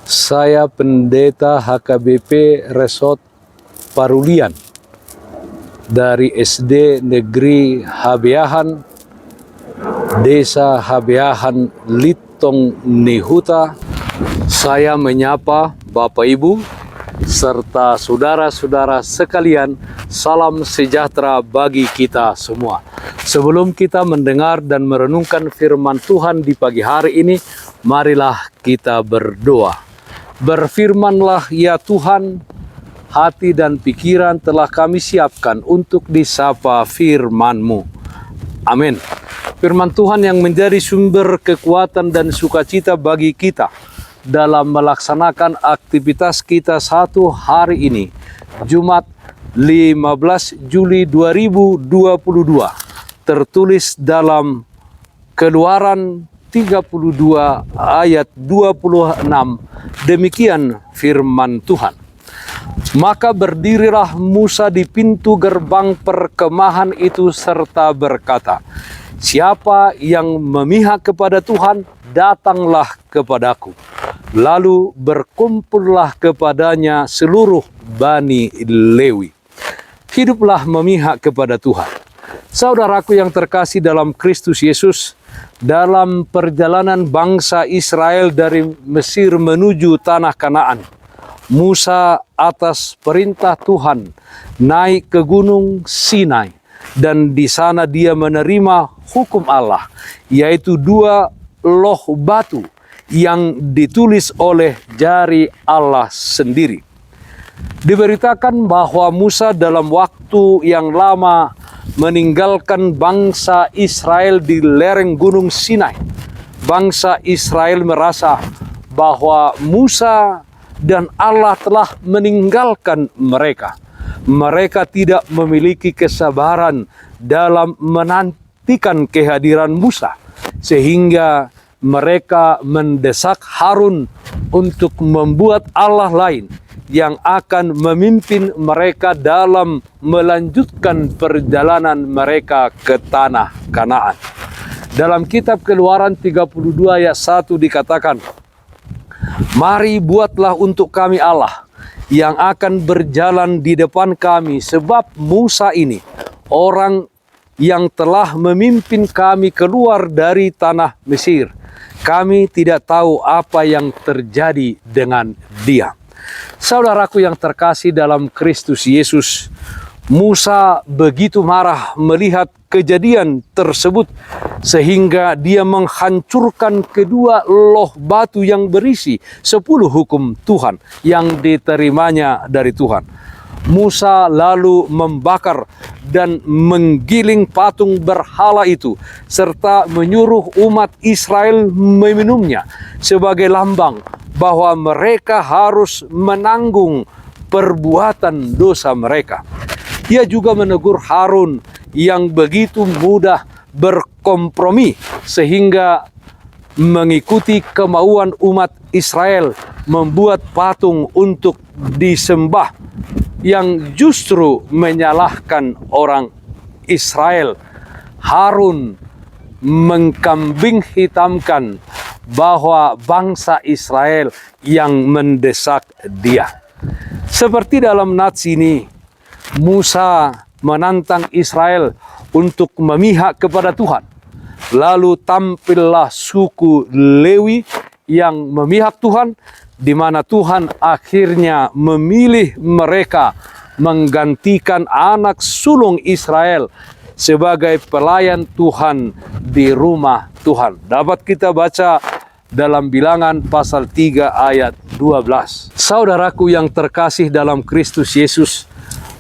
Saya pendeta HKBP Resort Parulian dari SD Negeri Habeahan, Desa Habeahan, Litong Nihuta. Saya menyapa Bapak Ibu serta saudara-saudara sekalian, salam sejahtera bagi kita semua. Sebelum kita mendengar dan merenungkan firman Tuhan di pagi hari ini, marilah kita berdoa. Berfirmanlah ya Tuhan, hati dan pikiran telah kami siapkan untuk disapa firman-Mu. Amin. Firman Tuhan yang menjadi sumber kekuatan dan sukacita bagi kita dalam melaksanakan aktivitas kita satu hari ini, Jumat 15 Juli 2022, tertulis dalam Keluaran 32 ayat 26, demikian firman Tuhan. Maka berdirilah Musa di pintu gerbang perkemahan itu serta berkata, siapa yang memihak kepada Tuhan, datanglah kepadaku. Lalu berkumpullah kepadanya seluruh Bani Lewi. Hiduplah memihak kepada Tuhan. Saudaraku yang terkasih dalam Kristus Yesus, dalam perjalanan bangsa Israel dari Mesir menuju tanah Kanaan, Musa atas perintah Tuhan naik ke gunung Sinai, dan di sana dia menerima hukum Allah, yaitu 2 loh batu yang ditulis oleh jari Allah sendiri. Diberitakan bahwa Musa dalam waktu yang lama meninggalkan bangsa Israel di lereng gunung Sinai. Bangsa Israel merasa bahwa Musa dan Allah telah meninggalkan mereka. Mereka tidak memiliki kesabaran dalam menantikan kehadiran Musa, sehingga mereka mendesak Harun untuk membuat Allah lain yang akan memimpin mereka dalam melanjutkan perjalanan mereka ke tanah Kanaan. Dalam kitab Keluaran 32 ayat 1 dikatakan, mari buatlah untuk kami Allah yang akan berjalan di depan kami, sebab Musa ini orang yang telah memimpin kami keluar dari tanah Mesir. Kami tidak tahu apa yang terjadi dengan dia. Saudaraku yang terkasih dalam Kristus Yesus, Musa begitu marah melihat kejadian tersebut sehingga dia menghancurkan kedua loh batu yang berisi 10 hukum Tuhan yang diterimanya dari Tuhan. Musa lalu membakar dan menggiling patung berhala itu serta menyuruh umat Israel meminumnya sebagai lambang bahwa mereka harus menanggung perbuatan dosa mereka. Ia juga menegur Harun yang begitu mudah berkompromi sehingga mengikuti kemauan umat Israel membuat patung untuk disembah yang justru menyalahkan orang Israel. Harun mengkambing hitamkan bahwa bangsa Israel yang mendesak dia. Seperti dalam nats ini, Musa menantang Israel untuk memihak kepada Tuhan. Lalu tampillah suku Lewi yang memihak Tuhan, di mana Tuhan akhirnya memilih mereka menggantikan anak sulung Israel sebagai pelayan Tuhan di rumah Tuhan. Dapat kita baca dalam Bilangan pasal 3 ayat 12. Saudaraku yang terkasih dalam Kristus Yesus,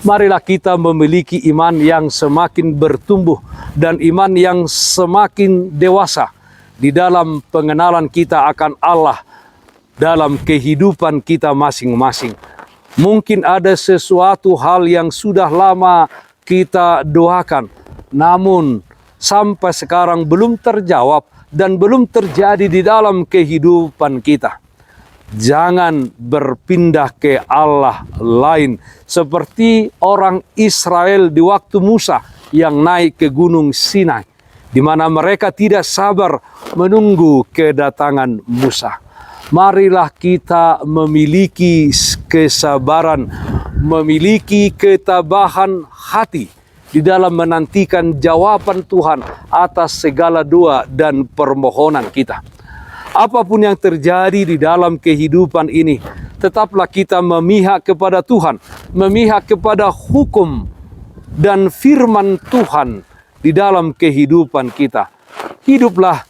marilah kita memiliki iman yang semakin bertumbuh dan iman yang semakin dewasa di dalam pengenalan kita akan Allah dalam kehidupan kita masing-masing. Mungkin ada sesuatu hal yang sudah lama kita doakan, namun sampai sekarang belum terjawab dan belum terjadi di dalam kehidupan kita. Jangan berpindah ke Allah lain seperti orang Israel di waktu Musa yang naik ke gunung Sinai, di mana mereka tidak sabar menunggu kedatangan Musa. Marilah kita memiliki kesabaran, memiliki ketabahan hati di dalam menantikan jawaban Tuhan atas segala doa dan permohonan kita. Apapun yang terjadi di dalam kehidupan ini, tetaplah kita memihak kepada Tuhan, memihak kepada hukum dan firman Tuhan di dalam kehidupan kita. Hiduplah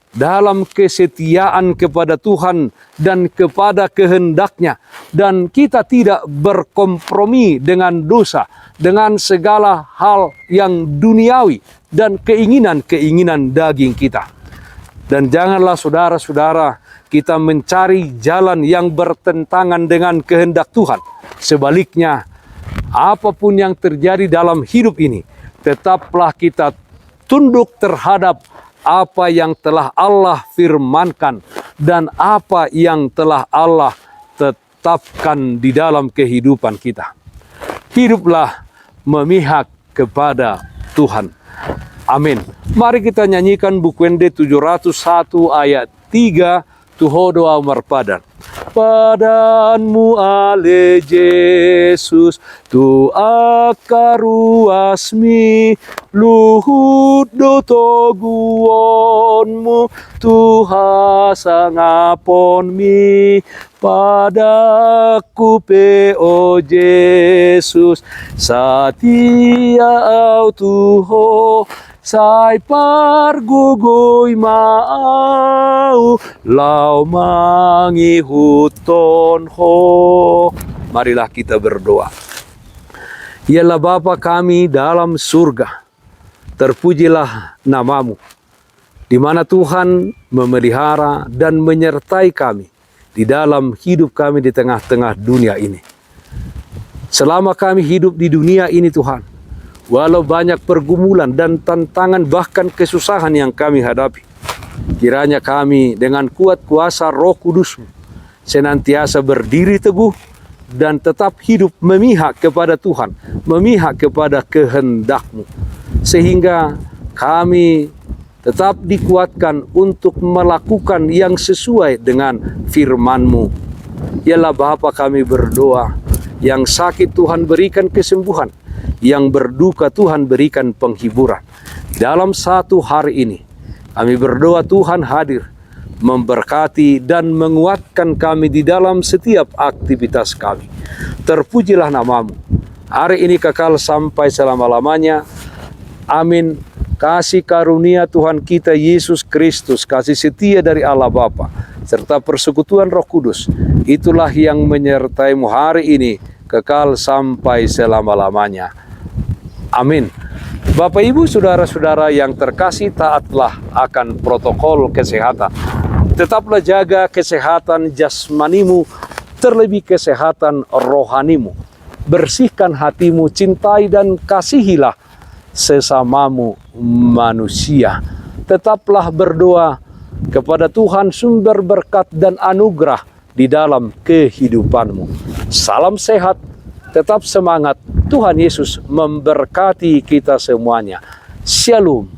dalam kesetiaan kepada Tuhan dan kepada kehendak-Nya, dan kita tidak berkompromi dengan dosa, dengan segala hal yang duniawi dan keinginan-keinginan daging kita. Dan janganlah saudara-saudara kita mencari jalan yang bertentangan dengan kehendak Tuhan. Sebaliknya, apapun yang terjadi dalam hidup ini, tetaplah kita tunduk terhadap apa yang telah Allah firmankan dan apa yang telah Allah tetapkan di dalam kehidupan kita. Hiduplah memihak kepada Tuhan. Amin. Mari kita nyanyikan buku ND 701 ayat 3, Tuho doa marpadan. Padanmu ale Jesus, tu akaruasmi, luhut do toguonmu, tu hasangaponmi, padaku pe o Jesus, satia au Tuho, sai pargugoy maau, lau mangihuton ho. Marilah kita berdoa. Ialah Bapa kami dalam surga, terpujilah namamu, di mana Tuhan memelihara dan menyertai kami di dalam hidup kami di tengah-tengah dunia ini. Selama kami hidup di dunia ini Tuhan, walau banyak pergumulan dan tantangan bahkan kesusahan yang kami hadapi, kiranya kami dengan kuat kuasa Roh Kudus-Mu senantiasa berdiri teguh dan tetap hidup memihak kepada Tuhan, memihak kepada kehendak-Mu, sehingga kami tetap dikuatkan untuk melakukan yang sesuai dengan firman-Mu. Ialah Bapa kami berdoa, yang sakit Tuhan berikan kesembuhan, yang berduka Tuhan berikan penghiburan. Dalam satu hari ini, kami berdoa Tuhan hadir, memberkati dan menguatkan kami di dalam setiap aktivitas kami. Terpujilah namamu, hari ini kekal sampai selama-lamanya. Amin. Kasih karunia Tuhan kita Yesus Kristus, kasih setia dari Allah Bapa, serta persekutuan Roh Kudus, itulah yang menyertaimu hari ini, kekal sampai selama-lamanya. Amin. Bapak Ibu saudara-saudara yang terkasih, taatlah akan protokol kesehatan. Tetaplah jaga kesehatan jasmanimu, terlebih kesehatan rohanimu. Bersihkan hatimu, cintai dan kasihilah sesamamu manusia. Tetaplah berdoa kepada Tuhan sumber berkat dan anugerah di dalam kehidupanmu. Salam sehat, tetap semangat. Tuhan Yesus memberkati kita semuanya. Shalom.